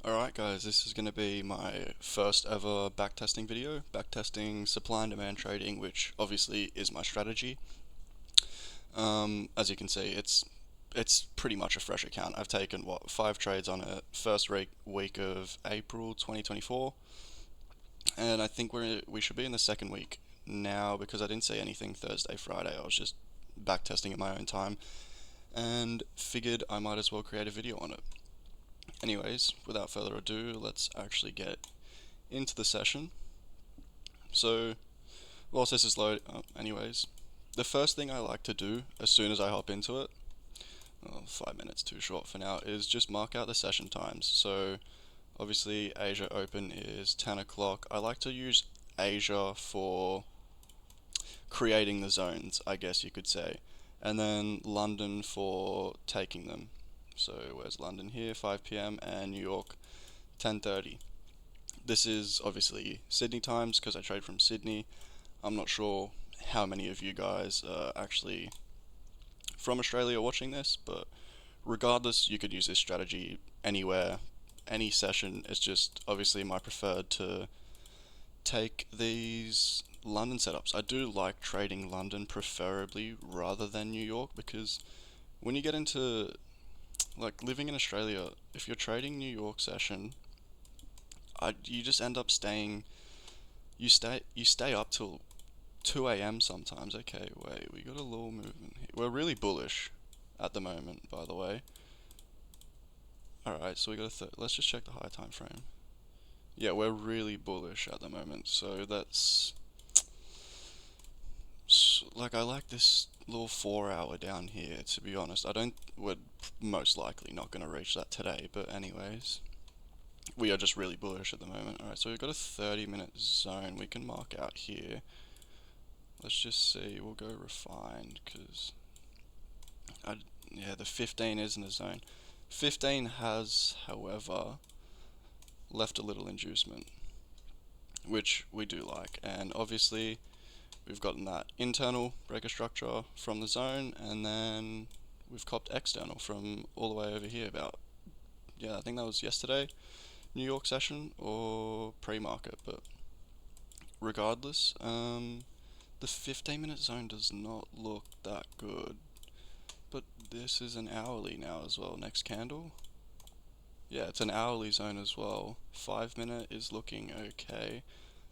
Alright guys, this is going to be my first ever backtesting video, backtesting supply and demand trading, which obviously is my strategy. As you can see, it's pretty much a fresh account. I've taken, 5 trades on it first week of April 2024, and I think we should be in the second week now because I didn't say anything Thursday, Friday. I was just backtesting at my own time and figured I might as well create a video on it. Anyways, without further ado, let's actually get into the session. So, whilst this is loading, anyways, the first thing I like to do as soon as I hop into it, 5 minutes too short for now, is just mark out the session times. So, obviously, Asia Open is 10 o'clock. I like to use Asia for creating the zones, I guess you could say, and then London for taking them. So, where's London here? 5 p.m. and New York 10:30. This is obviously Sydney times because I trade from Sydney. I'm not sure how many of you guys are actually from Australia watching this, but regardless, you could use this strategy anywhere, any session. It's just obviously my preferred to take these London setups. I do like trading London preferably rather than New York because when you get into like living in Australia, if you're trading New York session, you just end up staying. You stay up till 2 a.m. sometimes. Okay, wait, we got a little movement here. We're really bullish at the moment, by the way. Alright, so we got let's just check the high time frame. Yeah, we're really bullish at the moment, so that's like I like this little 4 hour down here, to be honest. We're most likely not going to reach that today, but anyways, we are just really bullish at the moment. Alright, so we've got a 30-minute zone we can mark out here. Let's just see, we'll go refined, because, yeah, the 15 isn't a zone. 15 has, however, left a little inducement, which we do like, and obviously we've gotten that internal breaker structure from the zone, and then we've copped external from all the way over here about, yeah, I think that was yesterday, New York session, or pre-market, but regardless, the 15-minute zone does not look that good, but this is an hourly now as well, next candle. Yeah, it's an hourly zone as well. 5 minute is looking okay.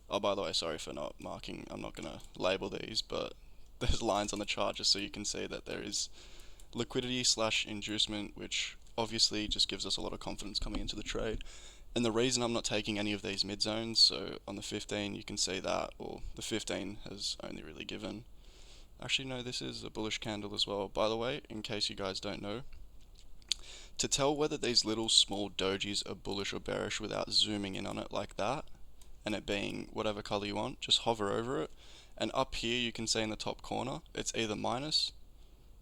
Oh, by the way, sorry for not marking, I'm not gonna label these, but there's lines on the chart just so you can see that there is liquidity slash inducement, which obviously just gives us a lot of confidence coming into the trade. And the reason I'm not taking any of these mid zones, so on the 15 you can see that, or the 15 has only really given. Actually, no, this is a bullish candle as well. By the way, in case you guys don't know, to tell whether these little small dojis are bullish or bearish without zooming in on it like that, and it being whatever color you want, just hover over it. And up here you can see in the top corner, it's either minus,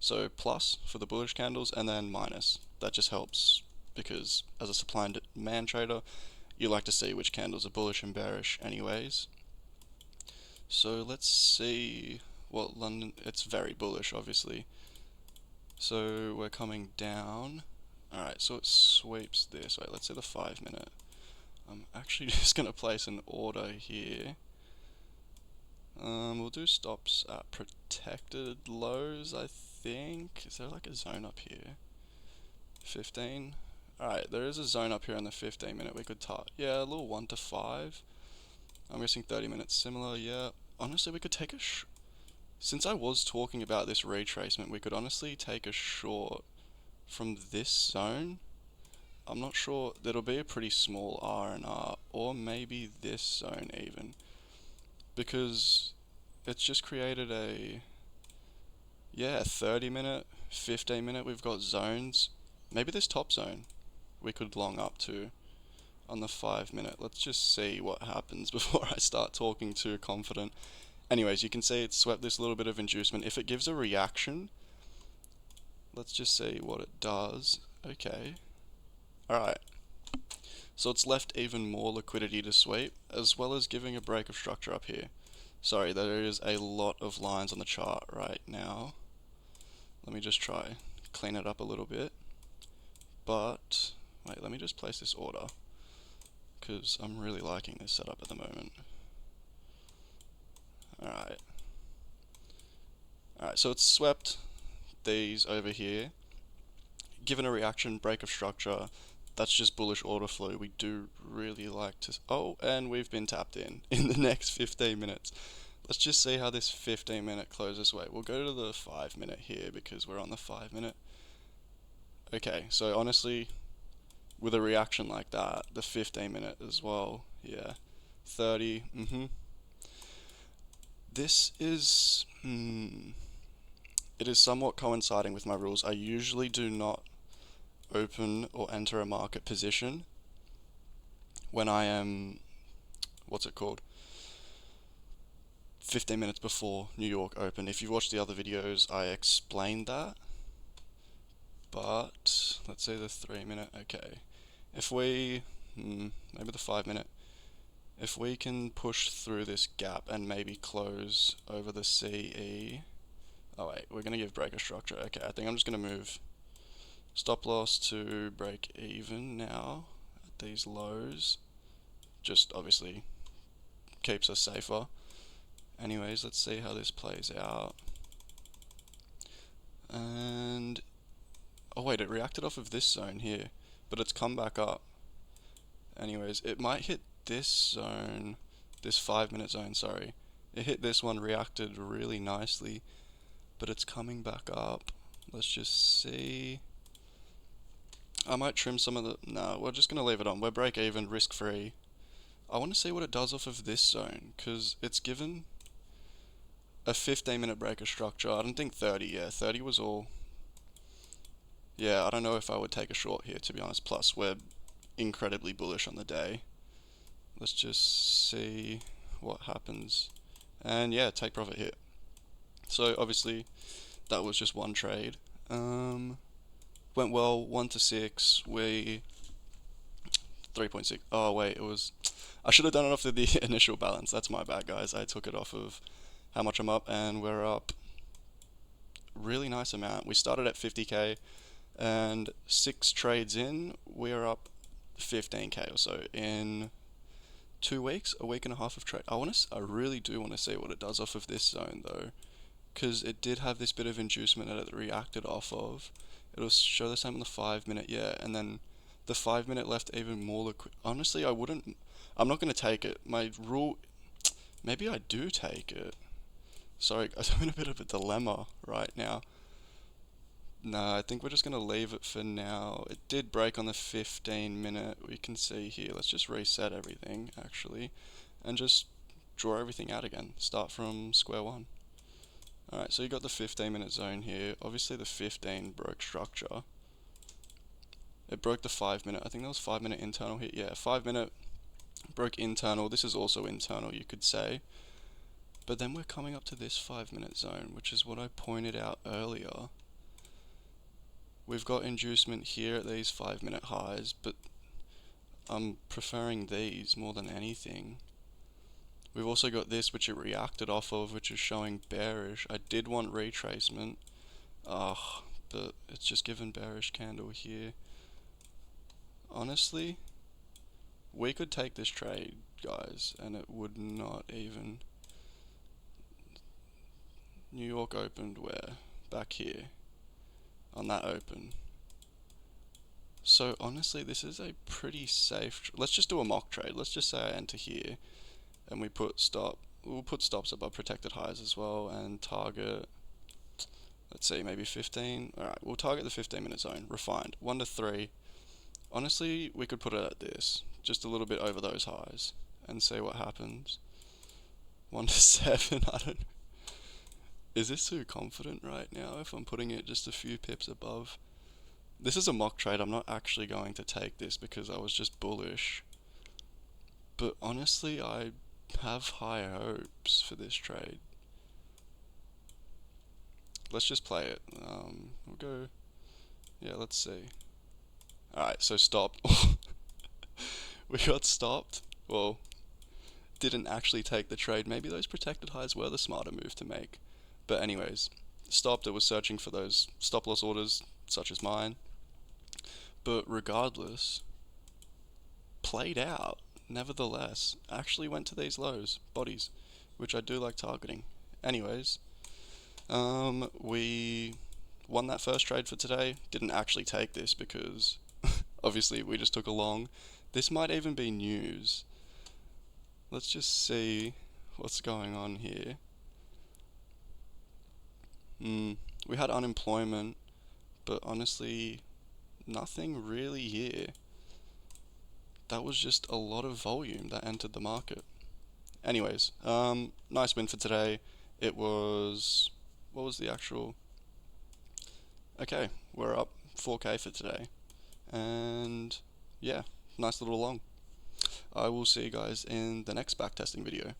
so plus for the bullish candles, and then minus. That just helps because as a supply and demand trader, you like to see which candles are bullish and bearish anyways. So let's see what London, it's very bullish obviously. So we're coming down. Alright, so it sweeps this. Wait, let's see the 5 minute. I'm actually just going to place an order here. We'll do stops at protected lows, I think. Is there like a zone up here? 15? Alright, there is a zone up here in the 15 minute we could target. Yeah, a little 1 to 5. I'm guessing 30 minutes similar, yeah. Honestly, we could take a since I was talking about this retracement, we could honestly take a short from this zone. I'm not sure, there'll be a pretty small R&R, or maybe this zone even, because it's just created a, yeah, 30 minute, 15 minute, we've got zones. Maybe this top zone we could long up to on the 5 minute. Let's just see what happens before I start talking too confident. Anyways, you can see it swept this little bit of inducement. If it gives a reaction, let's just see what it does. Okay. Alright. So it's left even more liquidity to sweep, as well as giving a break of structure up here. Sorry, there is a lot of lines on the chart right now. Let me just try clean it up a little bit. But, wait, let me just place this order. because I'm really liking this setup at the moment. Alright. Alright, so it's swept these over here. Given a reaction, break of structure, that's just bullish order flow. We do really like to... Oh, and we've been tapped in the next 15 minutes. Let's just see how this 15-minute close this way. We'll go to the 5-minute here because we're on the 5-minute. Okay, so honestly, with a reaction like that, the 15-minute as well, yeah. 30, This is... It is somewhat coinciding with my rules. I usually do not open or enter a market position when I am, what's it called, 15 minutes before New York Open. If you've watched the other videos, I explained that, but let's say the 3-minute. Okay, if we, maybe the 5-minute, if we can push through this gap and maybe close over the CE. Oh wait, we're gonna give break of structure. Okay, I think I'm just gonna move stop loss to break even now at these lows. Just obviously keeps us safer. Anyways, let's see how this plays out. And oh wait, it reacted off of this zone here, but it's come back up. Anyways, it might hit this zone, this 5-minute zone, sorry. It hit this one, reacted really nicely, but it's coming back up. Let's just see. I might trim some of the... No, we're just going to leave it on. We're break even, risk free. I want to see what it does off of this zone, because it's given a 15-minute break of structure. I don't think 30, yeah. 30 was all... Yeah, I don't know if I would take a short here, to be honest. Plus, we're incredibly bullish on the day. Let's just see what happens. And yeah, take profit hit. So obviously, that was just one trade. Went well, 1 to 6. We 3.6. Oh wait, it was. I should have done it off of the initial balance. That's my bad, guys. I took it off of how much I'm up, and we're up. Really nice amount. We started at 50k, and 6 trades in, we're up 15k or so in 2 weeks, a week and a half of trade. I really do want to see what it does off of this zone though, because it did have this bit of inducement that it reacted off of. It'll show the same on the 5-minute, yeah, and then the 5-minute left even more liquid. Honestly, I'm not going to take it. My rule, maybe I do take it. Sorry, I'm in a bit of a dilemma right now. No, I think we're just going to leave it for now. It did break on the 15-minute, we can see here. Let's just reset everything, actually, and just draw everything out again. Start from square one. Alright, so you got the 15-minute zone here. Obviously the 15 broke structure. It broke the 5-minute. I think that was 5-minute internal hit. Yeah, 5-minute broke internal. This is also internal, you could say. But then we're coming up to this 5-minute zone, which is what I pointed out earlier. We've got inducement here at these 5-minute highs, but I'm preferring these more than anything. We've also got this, which it reacted off of, which is showing bearish. I did want retracement, but it's just given bearish candle here. Honestly, we could take this trade, guys, and it would not even... New York opened where? Back here. On that open. So honestly, this is a pretty safe... Let's just do a mock trade. Let's just say I enter here, and we put stop. We'll put stops above protected highs as well, and target... Let's see, maybe 15. Alright, we'll target the 15-minute zone. Refined. 1 to 3. Honestly, we could put it at this. Just a little bit over those highs. And see what happens. 1 to 7, I don't know. Is this too confident right now if I'm putting it just a few pips above? This is a mock trade. I'm not actually going to take this because I was just bullish. But honestly, I have high hopes for this trade. Let's just play it. We'll go... Yeah, let's see. Alright, so stopped. We got stopped. Well, didn't actually take the trade. Maybe those protected highs were the smarter move to make. But anyways, stopped. It was searching for those stop loss orders, such as mine. But regardless, played out. nevertheless actually went to these lows, bodies, which I do like targeting. Anyways, we won that first trade for today. Didn't actually take this because obviously we just took a long. This might even be news. Let's just see what's going on here. We had unemployment, but honestly, nothing really here. That was just a lot of volume that entered the market. Anyways, nice win for today. It was, what was the actual? Okay, we're up 4K for today. And yeah, nice little long. I will see you guys in the next backtesting video.